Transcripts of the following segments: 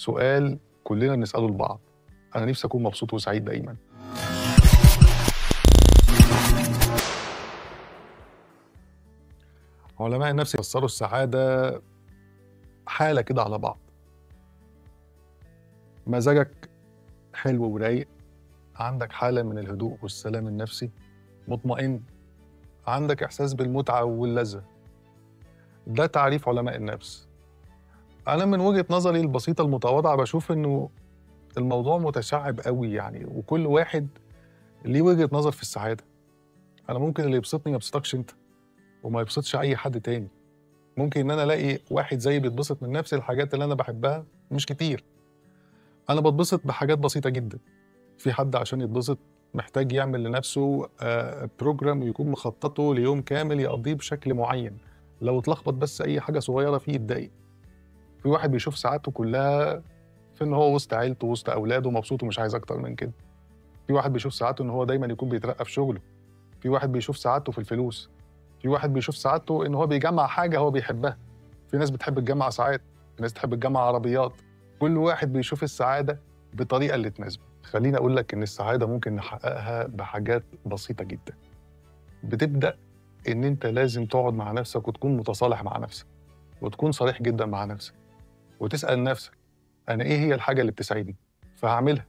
سؤال كلنا بنسأله لبعض، أنا نفسي أكون مبسوط وسعيد دايما. علماء النفس فسروا السعادة حالة كده على بعض. مزاجك حلو ورايق، عندك حالة من الهدوء والسلام النفسي، مطمئن، عندك إحساس بالمتعة واللذة. ده تعريف علماء النفس. أنا من وجهة نظري البسيطة المتواضعة بشوف إنه الموضوع متشعب قوي يعني، وكل واحد ليه وجهة نظر في السعادة. أنا ممكن اللي يبسطني ما يبسطكش أنت، وما يبسطش أي حد تاني. ممكن إن أنا ألاقي واحد زيي بيتبسط من نفس الحاجات اللي أنا بحبها مش كتير. أنا بتبسط بحاجات بسيطة جدا. في حد عشان يتبسط محتاج يعمل لنفسه بروجرام ويكون مخططه ليوم كامل يقضيه بشكل معين. لو اتلخبط بس أي حاجة صغيرة فيه يتضايق. في واحد بيشوف سعادته كلها في إن هو وسط عيلته وسط أولاده مبسوط ومش عايز أكتر من كده. في واحد بيشوف سعادته إن هو دايما يكون بيترقى في شغله. في واحد بيشوف سعادته في الفلوس. في واحد بيشوف سعادته إن هو بيجمع حاجة هو بيحبها. في ناس بتحب تجمع ساعات، في ناس تحب تجمع عربيات. كل واحد بيشوف السعادة بطريقة اللي تناسبه. خليني أقول لك إن السعادة ممكن نحققها بحاجات بسيطة جدا. بتبدأ إن أنت لازم تقعد مع نفسك وتكون متصالح مع نفسك، وتكون صريح جدا مع نفسك، وتسأل نفسك أنا إيه هي الحاجة اللي بتسعدني فهعملها؟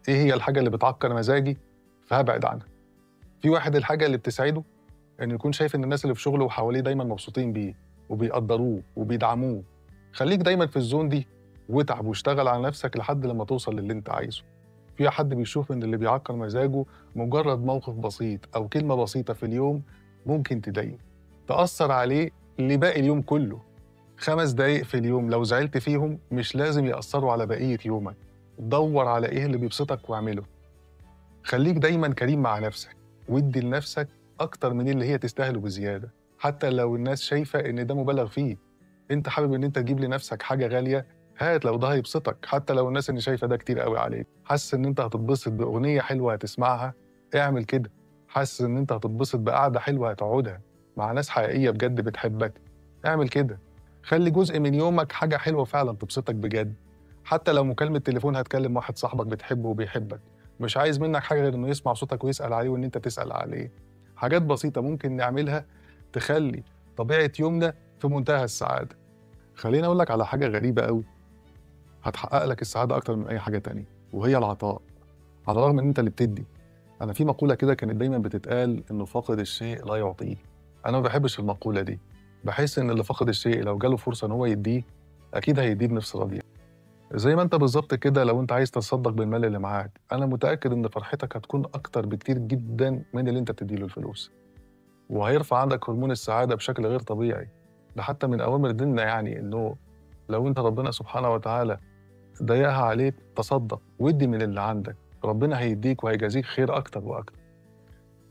إيه هي الحاجة اللي بتعكر مزاجي فهبعد عنها؟ في واحد الحاجة اللي بتسعده إنه يكون شايف إن الناس اللي في شغله وحواليه دايما مبسوطين بيه وبيقدروه وبيدعموه. خليك دايما في الزون دي واتعب واشتغل على نفسك لحد لما توصل للي أنت عايزه. في حد بيشوف إن اللي بيعكر مزاجه مجرد موقف بسيط أو كلمة بسيطة في اليوم ممكن تضايقه، تأثر عليه لباقي اليوم كله. 5 دقايق في اليوم لو زعلت فيهم مش لازم يأثروا على بقية يومك. دور على إيه اللي بيبسطك واعمله. خليك دايما كريم مع نفسك، وادي لنفسك أكتر من اللي هي تستاهله بزيادة. حتى لو الناس شايفة إن ده مبالغ فيه، أنت حابب إن أنت تجيب لنفسك حاجة غالية، هات لو ده هيبسطك. حتى لو الناس اللي شايفة ده كتير قوي عليك. حاسس إن أنت هتتبسط بأغنية حلوة هتسمعها، اعمل كده. حاسس إن أنت هتتبسط بقعدة حلوة هتقعدها مع ناس حقيقية بجد بتحبك، اعمل كده. خلي جزء من يومك حاجة حلوة فعلا تبسطك بجد. حتى لو مكالمة تليفون هتكلم واحد صاحبك بتحبه وبيحبك، مش عايز منك حاجة غير إنه يسمع صوتك ويسأل عليه وإن أنت تسأل عليه. حاجات بسيطة ممكن نعملها تخلي طبيعة يومنا في منتهى السعادة. خليني أقول لك على حاجة غريبة قوي هتحقق لك السعادة أكتر من أي حاجة تانية، وهي العطاء. على الرغم إن أنت اللي بتدي. أنا في مقولة كده كانت دايما بتتقال إنه فاقد الشيء لا يعطيه. أنا ما بحبش المقولة دي. بحس إن اللي فاقد الشيء لو جاله فرصة إن هو يديه أكيد هيديه بنفس راضية. زي ما انت بالظبط كده لو انت عايز تتصدق بالمال اللي معاك، انا متاكد ان فرحتك هتكون اكتر بكتير جدا من اللي انت بتديله الفلوس، وهيرفع عندك هرمون السعاده بشكل غير طبيعي. ده حتى من اوامر ديننا يعني انه لو انت ربنا سبحانه وتعالى ضيقها عليك تصدق وادي من اللي عندك، ربنا هيديك وهيجازيك خير اكتر واكتر.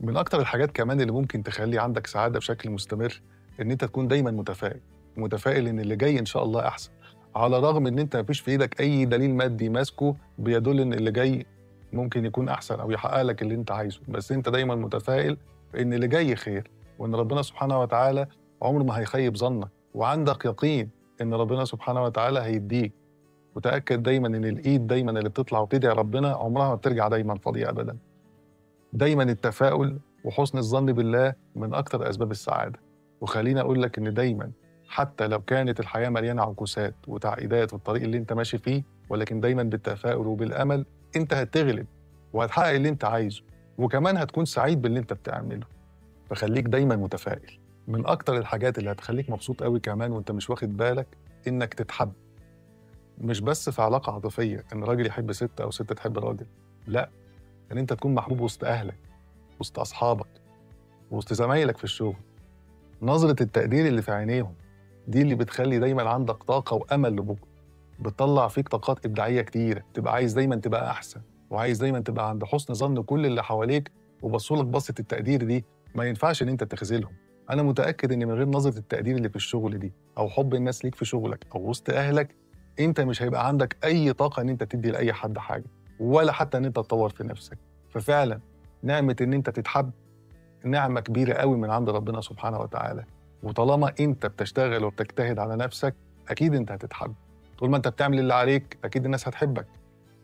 من اكتر الحاجات كمان اللي ممكن تخلي عندك سعاده بشكل مستمر ان انت تكون دايما متفائل، متفائل ان اللي جاي ان شاء الله احسن. على الرغم ان انت مفيش في ايدك اي دليل مادي ماسكه بيدل ان اللي جاي ممكن يكون احسن او يحقق لك اللي انت عايزه، بس انت دايما متفائل ان اللي جاي خير، وان ربنا سبحانه وتعالى عمره ما هيخيب ظنك، وعندك يقين ان ربنا سبحانه وتعالى هيديك. وتاكد دايما ان الايد دايما اللي بتطلع وتدعي ربنا عمرها ما بترجع دايما فاضيه ابدا. دايما التفاؤل وحسن الظن بالله من اكتر اسباب السعاده. وخليني اقول لك ان دايما حتى لو كانت الحياة مليانة عكوسات وتعقيدات في الطريق اللي انت ماشي فيه، ولكن دايما بالتفاؤل وبالأمل انت هتغلب وهتحقق اللي انت عايزه، وكمان هتكون سعيد باللي انت بتعمله. فخليك دايما متفائل. من أكتر الحاجات اللي هتخليك مبسوط قوي كمان وانت مش واخد بالك انك تتحب. مش بس في علاقة عاطفية ان راجل يحب ست او ست تحب راجل، لا، ان انت تكون محبوب وسط أهلك، وسط أصحابك، وسط زمايلك في الشغل. نظرة التقدير اللي في عينيهم دي اللي بتخلي دايما عندك طاقة وأمل لبكرة. بتطلع فيك طاقات إبداعية كتيرة، تبقى عايز دايما تبقى أحسن، وعايز دايما تبقى عند حسن ظن كل اللي حواليك وبصولك بصة التقدير دي. ما ينفعش إن أنت تخذلهم. أنا متأكد إن من غير نظرة التقدير اللي في الشغل دي أو حب الناس ليك في شغلك أو وسط أهلك، أنت مش هيبقى عندك أي طاقة إن أنت تدي لأي حد حاجة، ولا حتى إن أنت تطور في نفسك. ففعلا نعمة إن أنت تتحب نعمة كبيرة قوي من عند ربنا سبحانه وتعالى. وطالما انت بتشتغل وبتجتهد على نفسك اكيد انت هتتحب. طول ما أنت بتعمل اللي عليك أكيد الناس هتحبك،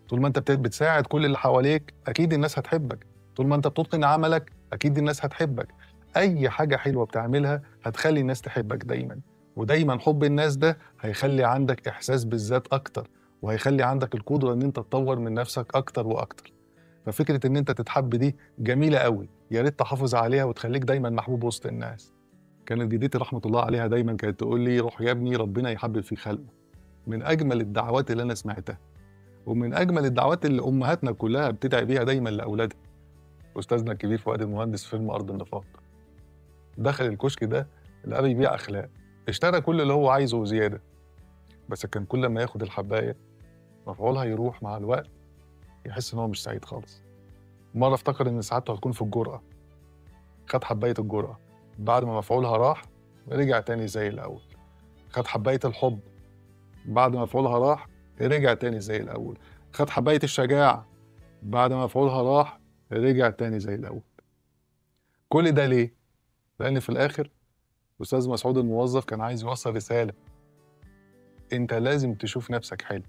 طول ما أنت بتساعد كل اللي حواليك أكيد الناس هتحبك، طول ما أنت بتتقن عملك أكيد الناس هتحبك. أي حاجة حلوة بتعملها هتخلّي الناس تحبك دايمًا، ودايمًا حُب الناس ده هيخلّي عندك إحساس بالذات أكتر، وهيخلّي عندك القدرة إن أنت تطوّر من نَفْسك أكتر وأكتر. ففكرة إن أنت تتحب دي جميلة أوي، يا ريت تحافظ عليها وتخلّيك دايمًا محبوب وسط الناس. كانت جدتي رحمة الله عليها دايمًا كانت تقول لي: "روح يا ابني ربنا يحبب في خلقه." من أجمل الدعوات اللي أنا سمعتها، ومن أجمل الدعوات اللي أمهاتنا كلها بتدعي بيها دايمًا لأولادها. أستاذنا الكبير فؤاد المهندس في فيلم أرض النفاق، دخل الكشك ده لقاه بيبيع أخلاق، اشترى كل اللي هو عايزه وزيادة، بس كان كل ما ياخد الحباية مفعولها يروح مع الوقت يحس إن هو مش سعيد خالص. مرة افتكر إن سعادته هتكون في الجرأة، خد حباية الجرأة، بعد ما مفعولها راح رجع تاني زي الأول. خد حباية الحب، بعد ما مفعولها راح رجع تاني زي الأول. خد حباية الشجاعة، بعد ما مفعولها راح رجع تاني زي الأول. كل ده ليه؟ لأن في الآخر أستاذ مسعود الموظف كان عايز يوصل رسالة، أنت لازم تشوف نفسك حلو.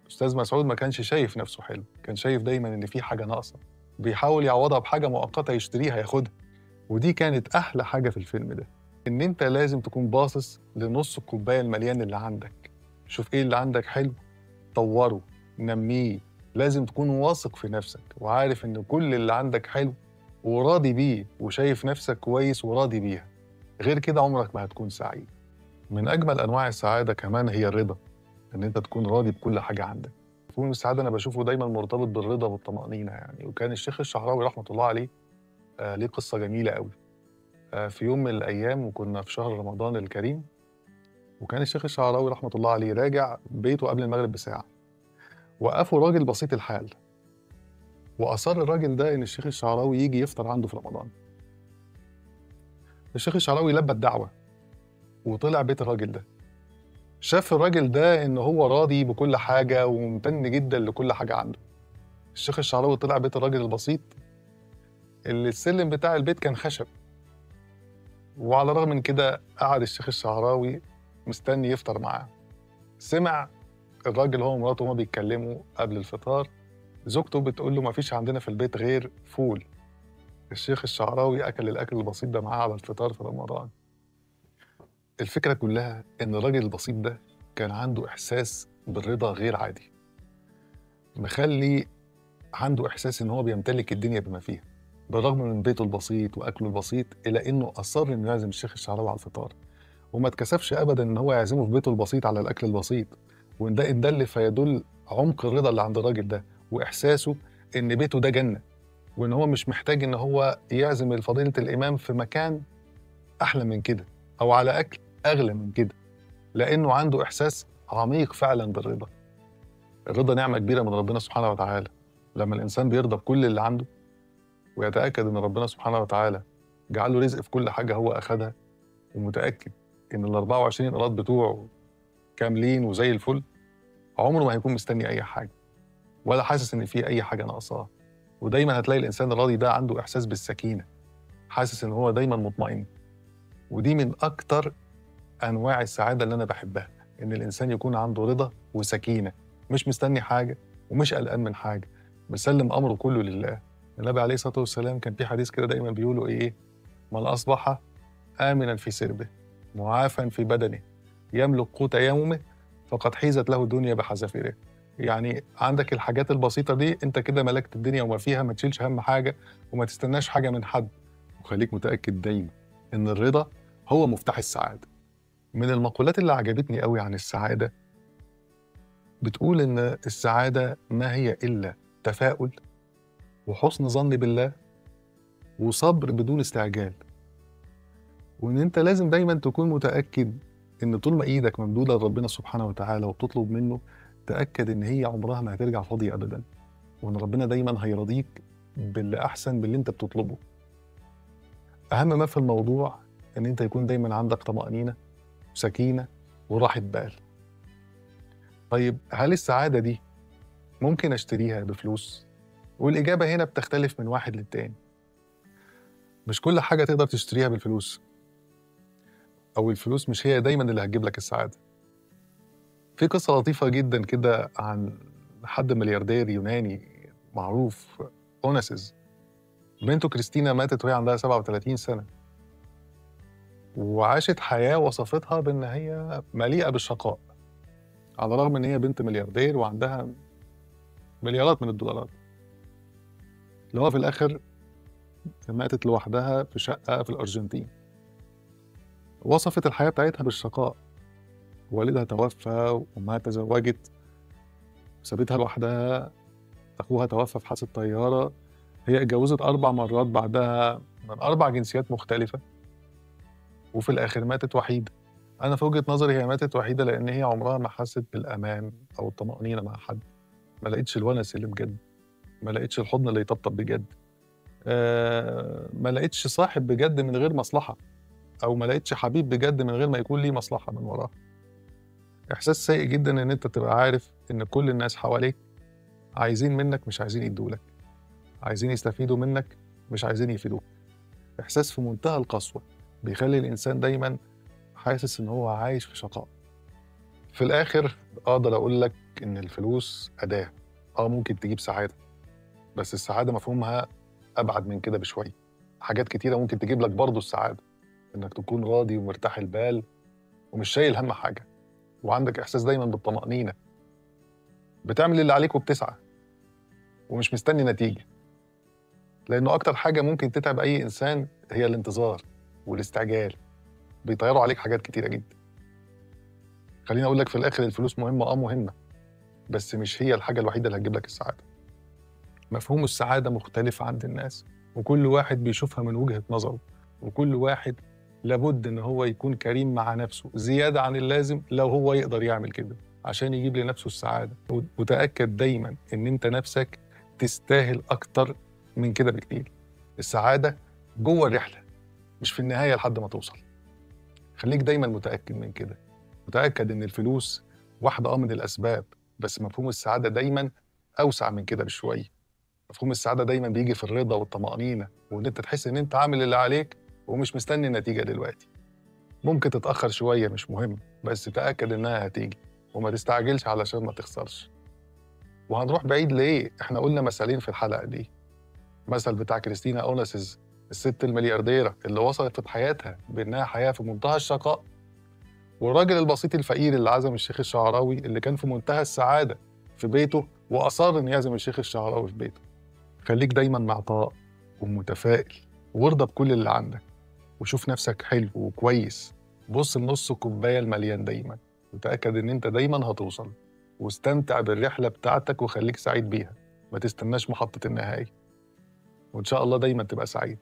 أستاذ مسعود ما كانش شايف نفسه حلو، كان شايف دايمًا إن في حاجة ناقصة، بيحاول يعوضها بحاجة مؤقتة يشتريها ياخدها، ودي كانت أحلى حاجة في الفيلم ده، إن أنت لازم تكون باصص لنُص الكوباية المليان اللي عندك، شوف إيه اللي عندك حلو، طوّره، نمّيه، لازم تكون واثق في نفسك وعارف إن كل اللي عندك حلو وراضي بيه وشايف نفسك كويس وراضي بيها، غير كده عمرك ما هتكون سعيد. من أجمل أنواع السعادة كمان هي الرضا، إن أنت تكون راضي بكل حاجة عندك. مفهوم السعادة أنا باشوفه دايمًا مرتبط بالرضا والطمأنينة يعني، وكان الشيخ الشعراوي رحمة الله عليه ليه قصة جميلة أوي. في يوم من الأيام وكنا في شهر رمضان الكريم، وكان الشيخ الشعراوي رحمة الله عليه راجع بيته قبل المغرب بساعة، وقفه راجل بسيط الحال، وأصر الراجل ده إن الشيخ الشعراوي ييجي يفطر عنده في رمضان. الشيخ الشعراوي لبى الدعوة وطلع بيت الراجل ده. شاف الراجل ده إن هو راضي بكل حاجة وممتن جدًا لكل حاجة عنده. الشيخ الشعراوي طلع بيت الراجل البسيط اللي السلم بتاع البيت كان خشب، وعلى الرغم من كده قعد الشيخ الشعراوي مستني يفطر معاه. سمع الراجل هو ومراته وهما بيتكلموا قبل الفطار، زوجته بتقول له: "ما فيش عندنا في البيت غير فول." الشيخ الشعراوي أكل الأكل البسيط ده معاه على الفطار في رمضان. الفكرة كلها إن الراجل البسيط ده كان عنده إحساس بالرضا غير عادي، مخلّي عنده إحساس إن هو بيمتلك الدنيا بما فيها، بالرغم من بيته البسيط وأكله البسيط، إلا إنه أصر إنه يعزم الشيخ الشعراوي على الفطار، وما اتكسفش أبدًا إن هو يعزمه في بيته البسيط على الأكل البسيط، وإن ده إن دل فيدل عمق الرضا اللي عند الراجل ده، وإحساسه إن بيته ده جنة، وإن هو مش محتاج إن هو يعزم فضيلة الإمام في مكان أحلى من كده، أو على أكل أغلى من كده، لإنه عنده إحساس عميق فعلًا بالرضا. الرضا نعمة كبيرة من ربنا سبحانه وتعالى، لمّا الإنسان بيرضى بكل اللي عنده ويتأكد إن ربنا سبحانه وتعالى جعل له رزق في كل حاجة هو أخدها، ومتأكد إن ال24 قيراط بتوعه كاملين وزي الفل، عمره ما هيكون مستني أي حاجة، ولا حاسس إن في أي حاجة ناقصاه، ودايمًا هتلاقي الإنسان الراضي ده عنده إحساس بالسكينة، حاسس إن هو دايمًا مطمئن، ودي من أكتر أنواع السعادة اللي أنا باحبها، إن الإنسان يكون عنده رضا وسكينة، مش مستني حاجة ومش قلقان من حاجة، مسلِّم أمره كله لله. النبي عليه الصلاة والسلام كان في حديث كده دايمًا بيقولوا إيه: "من أصبح آمنًا في سربه، معافًا في بدنه، يملك قوت يومه، فقد حيزت له الدنيا بحذافيرها." يعني عندك الحاجات البسيطة دي أنت كده ملكت الدنيا وما فيها، ما تشيلش هَم حاجة وما تستناش حاجة من حد، وخليك متأكد دايمًا إن الرضا هو مفتاح السعادة. من المقولات اللي عجبتني أوي عن السعادة، بتقول إن السعادة ما هي إلا تفاؤل وحُسن ظن بالله وصبر بدون استعجال، وإن أنت لازم دايمًا تكون متأكد إن طول ما إيدك ممدودة لربنا سبحانه وتعالى وبتطلب منه، تأكد إن هي عمرها ما هترجع فاضية أبدًا، وإن ربنا دايمًا هيرضيك باللي أحسن باللي أنت بتطلبه. أهم ما في الموضوع إن أنت يكون دايمًا عندك طمأنينة وسكينة وراحة بال. طيب هل السعادة دي ممكن أشتريها بفلوس؟ والإجابة هنا بتختلف من واحد للتاني. مش كل حاجة تقدر تشتريها بالفلوس، أو الفلوس مش هي دايمًا اللي هتجيب لك السعادة. في قصة لطيفة جدًا كده عن حد ملياردير يوناني معروف أوناسيس. بنته كريستينا ماتت وهي عندها 37 سنة، وعاشت حياة وصفتها بإن هي مليئة بالشقاء، على الرغم إن هي بنت ملياردير وعندها مليارات من الدولارات، اللي هو في الآخر ماتت لوحدها في شقة في الأرجنتين. وصفت الحياة بتاعتها بالشقاء، والدها توفى وأمها تزوجت سابتها لوحدها، أخوها توفى في حادثة طيارة، هي اتجوزت 4 مرات بعدها من 4 جنسيات مختلفة، وفي الآخر ماتت وحيدة. أنا في وجهة نظري هي ماتت وحيدة لإن هي عمرها ما حست بالأمان أو الطمأنينة مع حد، ما لقيتش الونس اللي بجد، ما لقيتش الحضن اللي يطبطب بجد، ما لقيتش صاحب بجد من غير مصلحة، أو ما لقيتش حبيب بجد من غير ما يكون ليه مصلحة من وراه. إحساس سيء جدًا إن أنت تبقى عارف إن كل الناس حواليك عايزين منك مش عايزين يدّوا لك، عايزين يستفيدوا منك مش عايزين يفيدوك. إحساس في منتهى القسوة، بيخلّي الإنسان دايمًا حاسس إن هو عايش في شقاء. في الآخر أقدر أقول لك إن الفلوس أداة، ممكن تجيب سعادة، بس السعادة مفهومها أبعد من كده بشوية. حاجات كتيرة ممكن تجيب لك برضه السعادة، إنك تكون راضي ومرتاح البال ومش شايل هَم حاجة، وعندك إحساس دايمًا بالطمأنينة، بتعمل اللي عليك وبتسعى، ومش مستني نتيجة، لإنه أكتر حاجة ممكن تتعب أي إنسان هي الانتظار والاستعجال، بيطيّروا عليك حاجات كتيرة جدًا. خلّيني أقول لك في الآخر الفلوس مهمة، مهمة، بس مش هي الحاجة الوحيدة اللي هتجيب لك السعادة. مفهوم السعادة مختلف عند الناس، وكل واحد بيشوفها من وجهة نظره، وكل واحد لابد إن هو يكون كريم مع نفسه زيادة عن اللازم لو هو يقدر يعمل كده، عشان يجيب لنفسه السعادة. وتأكد دايمًا إن أنت نفسك تستاهل أكتر من كده بكتير. السعادة جوه الرحلة، مش في النهاية لحد ما توصل. خليك دايمًا متأكد من كده، متأكد إن الفلوس واحدة من الأسباب، بس مفهوم السعادة دايمًا أوسع من كده بشوية. مفهوم السعادة دايمًا بييجي في الرضا والطمأنينة، وإن أنت تحس إن أنت عامل اللي عليك ومش مستني النتيجة دلوقتي. ممكن تتأخر شوية مش مهم، بس تأكد إنها هتيجي، وما تستعجلش علشان ما تخسرش. وهنروح بعيد ليه؟ إحنا قلنا مثالين في الحلقة دي، مثل بتاع كريستينا أوناسيس الست المليارديرة اللي وصلت في حياتها بإنها حياة في منتهى الشقاء، والراجل البسيط الفقير اللي عزم الشيخ الشعراوي اللي كان في منتهى السعادة في بيته وأصر إنه يعزم الشيخ الشعراوي في بيته. خليك دايماً معطاء ومتفائل، وارضى بكل اللي عندك، وشوف نفسك حلو وكويس. بص لنص الكوباية المليان دايماً، وتأكد إن أنت دايماً هتوصل، واستمتع بالرحلة بتاعتك وخليك سعيد بيها، ما تستناش محطة النهاية، وإن شاء الله دايماً تبقى سعيد.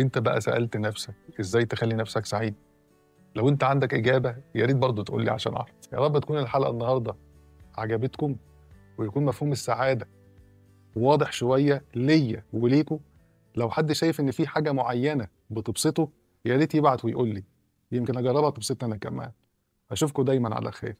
أنت بقى سألت نفسك إزاي تخلي نفسك سعيد؟ لو أنت عندك إجابة يا ريت برضه تقول لي عشان أعرف. يا رب تكون الحلقة النهاردة عجبتكم، ويكون مفهوم السعادة واضح شوية ليا وليكم. لو حد شايف إن في حاجة معينة بتبسطه يا ريت يبعت ويقول لي، يمكن أجربها تبسطني أنا كمان. أشوفكم دايماً على خير.